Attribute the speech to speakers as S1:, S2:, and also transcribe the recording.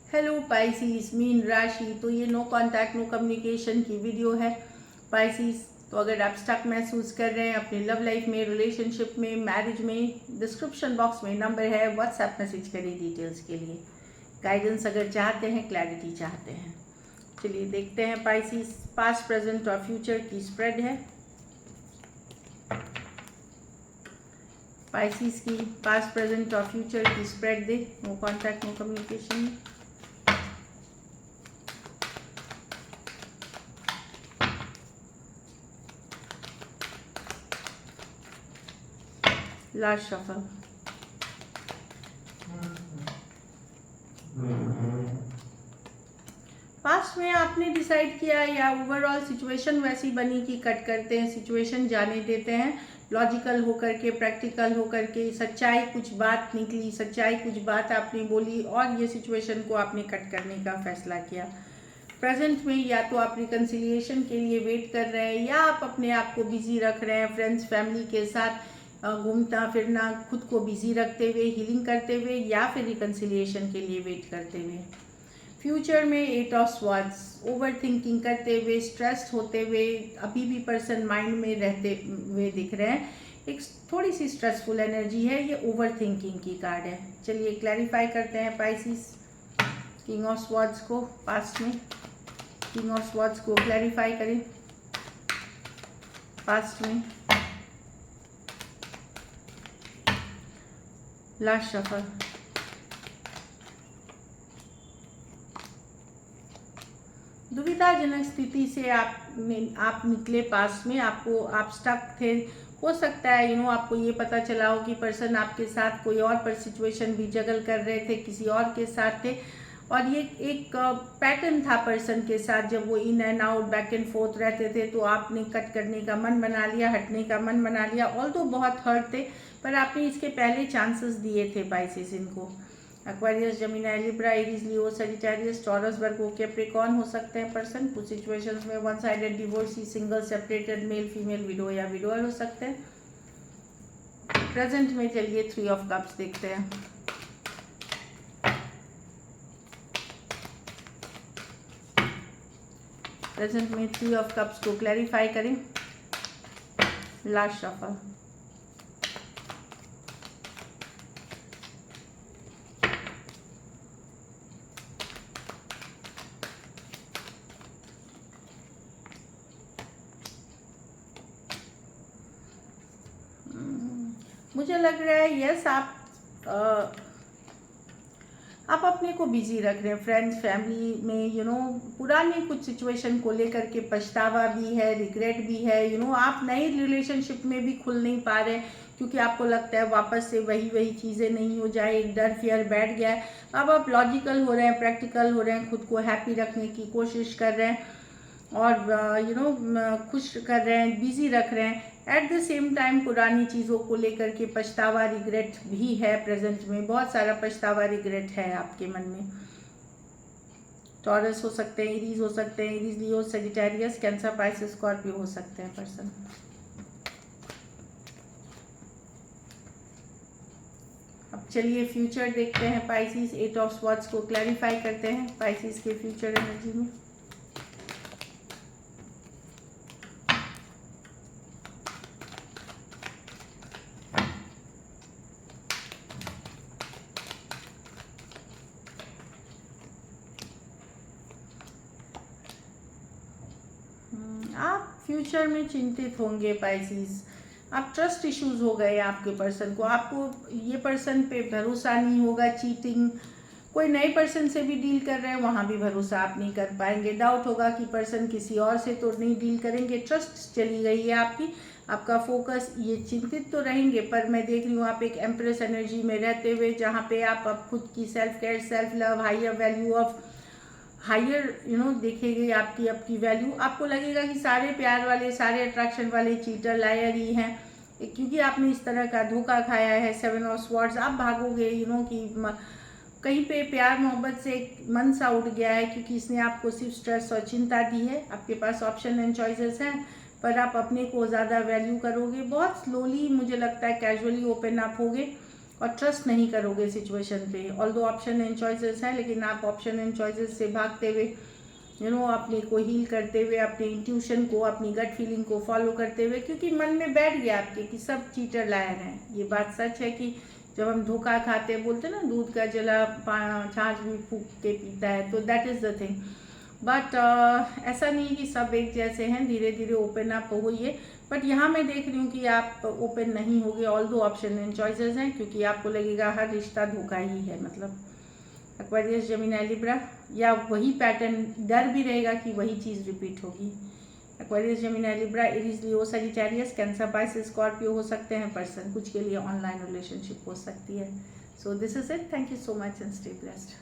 S1: Hello Pisces, mean राशि। तो ये नो कांटेक्ट नो कम्युनिकेशन की वीडियो है पाइसिस। तो अगर आप स्टक महसूस कर रहे हैं अपनी लव लाइफ में, रिलेशनशिप में, मैरिज में, डिस्क्रिप्शन बॉक्स में नंबर है, व्हाट्सएप मैसेज करिए डिटेल्स के लिए। गाइडेंस अगर चाहते हैं, क्लैरिटी चाहते हैं। चलिए देखते हैं पाइसिस, पास्ट प्रेजेंट और फ्यूचर की स्प्रेड है पाइसिस की। पास्ट प्रेजेंट और फ्यूचर की spread the no contact no communication में। Last shuffle. पास्ट में आपने डिसाइड किया या ओवरऑल सिचुएशन वैसी बनी कि कट करते हैं, सिचुएशन जाने देते हैं, लॉजिकल होकर के, प्रैक्टिकल होकर के, सच्चाई कुछ बात निकली, सच्चाई कुछ बात आपने बोली और ये सिचुएशन को आपने कट करने का फैसला किया। प्रेजेंट में या तो आप रिकन्सिलिएशन के लिए वेट कर रहे हैं या आप अपने आप को बिजी रख रहे हैं फ्रेंड्स फैमिली के साथ घूमता फिरना, खुद को बिजी रखते हुए, हीलिंग करते हुए, या फिर रिकन्सिलिएशन के लिए वेट करते हुए। फ्यूचर में 8 ऑफ स्वॉर्ड्स, ओवर थिंकिंग करते हुए, स्ट्रेस्ड होते हुए, अभी भी पर्सन माइंड में रहते हुए दिख रहे हैं। एक थोड़ी सी स्ट्रेसफुल एनर्जी है, ये ओवर थिंकिंग की कार्ड है। चलिए क्लैरिफाई करते हैं पाइसिस किंग ऑफ स्वॉर्ड्स को। पास्ट में किंग ऑफ स्वॉर्ड्स को क्लैरिफाई करें पास्ट में। Last shuffle. दुविधाजनक स्थिति से आप निकले पास में, आप स्टक थे। हो सकता है आपको ये पता चला हो कि पर्सन आपके साथ कोई और पर सिचुएशन भी जगल कर रहे थे, किसी और के साथ थे, और ये एक पैटर्न था पर्सन के साथ। जब वो in and out, back and fourth रहते थे तो आपने कट करने का मन बना लिया, हटने का मन बना लिया। ऑल तो बहुत हर्ट थे, पर आपने इसके पहले चांसेस दिए थे पाइसिस इनको। एक्वेरियस, जेमिनी, लिब्रा, एरीज, लियो, सजिटेरियस, टॉरस, वर्गो, कैप्रिकॉर्न हो सकते हैं पर्सन। कुछ सिचुएशंस में one sided divorcee, single, separated, male female, window या विडोअर हो सकते हैं। प्रेजेंट में चलिए 3 ऑफ कप्स देखते हैं। प्रेजेंट में 3 ऑफ कप्स को क्लैरिफाई करें। Last shuffle. मुझे लग रहा है यस, आप अपने को बिजी रख रहे हैं फ्रेंड्स फैमिली में। पुरानी कुछ सिचुएशन को लेकर के पछतावा भी है, रिग्रेट भी है। आप नए रिलेशनशिप में भी खुल नहीं पा रहे क्योंकि आपको लगता है वापस से वही चीज़ें नहीं हो जाए, एक डर फियर बैठ गया है। अब आप लॉजिकल हो रहे हैं, प्रैक्टिकल हो रहे हैं, खुद को हैप्पी रखने की कोशिश कर रहे हैं और खुश कर रहे हैं, बिजी रख रहे हैं। एट द सेम टाइम पुरानी चीज़ों को लेकर के पछतावा, रिग्रेट भी है। प्रेजेंट में बहुत सारा पछतावा, रिग्रेट है आपके मन में। टॉरस हो सकते हैं, एरीज हो सकते हैं, एरीज, लियो, सजिटेरियस, कैंसर, पाइसिस, स्कॉर्पियो हो सकते हैं पर्सन। अब चलिए फ्यूचर देखते हैं पाइसिस। 8 ऑफ स्वॉर्ड्स को क्लैरिफाई करते हैं पाइसिस के फ्यूचर एनर्जी में। आप फ्यूचर में चिंतित होंगे पाइसिस। आप ट्रस्ट इश्यूज हो गए आपके पर्सन को, आपको ये पर्सन पे भरोसा नहीं होगा। चीटिंग, कोई नए पर्सन से भी डील कर रहे हैं, वहाँ भी भरोसा आप नहीं कर पाएंगे। डाउट होगा कि पर्सन किसी और से तो नहीं डील करेंगे। ट्रस्ट चली गई है आपका फोकस। ये चिंतित तो रहेंगे, पर मैं देख रही हूँ आप एक एम्प्रेस एनर्जी में रहते हुए, जहाँ पे आप खुद की self care, self love, higher value of higher देखेंगे आपकी वैल्यू। आपको लगेगा कि सारे प्यार वाले, सारे अट्रैक्शन वाले चीटर, लायर ही हैं, क्योंकि आपने इस तरह का धोखा खाया है। 7 ऑफ स्वॉर्ड्स, आप भागोगे कि कहीं पे प्यार मोहब्बत से मन सा उठ गया है, क्योंकि इसने आपको सिर्फ स्ट्रेस और चिंता दी है। आपके पास ऑप्शन एंड चॉइसेस हैं, पर आप अपने को ज़्यादा वैल्यू करोगे। बहुत स्लोली, मुझे लगता है कैजुअली ओपन अप होगे और ट्रस्ट नहीं करोगे सिचुएशन पे। ऑल्दो ऑप्शन एंड चॉइसेस है, लेकिन आप ऑप्शन एंड चॉइसेस से भागते हुए अपने को हील करते हुए, अपने इंट्यूशन को, अपनी गट फीलिंग को फॉलो करते हुए, क्योंकि मन में बैठ गया आपके कि सब चीटर लायर हैं। ये बात सच है कि जब हम धोखा खाते हैं, बोलते हैं ना दूध का जला छाछ भी फूंक के पीता है, तो that is the thing. But ऐसा नहीं कि सब एक जैसे हैं, धीरे धीरे ओपन अप होइए। बट यहाँ मैं देख रही हूँ कि आप ओपन नहीं होगे, ऑल दो ऑप्शन एंड चॉइसेस हैं, क्योंकि आपको लगेगा हर रिश्ता धोखा ही है। मतलब एक्वेरियस, जेमिनी, लिब्रा, या वही पैटर्न, डर भी रहेगा कि वही चीज़ रिपीट होगी। एक्वेरियस, जेमिनी, लिब्रा, एरीज, लियो, सजिटेरियस, कैंसर, पाइसिस, स्कॉर्पियो हो सकते हैं पर्सन। कुछ के लिए ऑनलाइन रिलेशनशिप हो सकती है। So this is it. Thank you so much and stay blessed.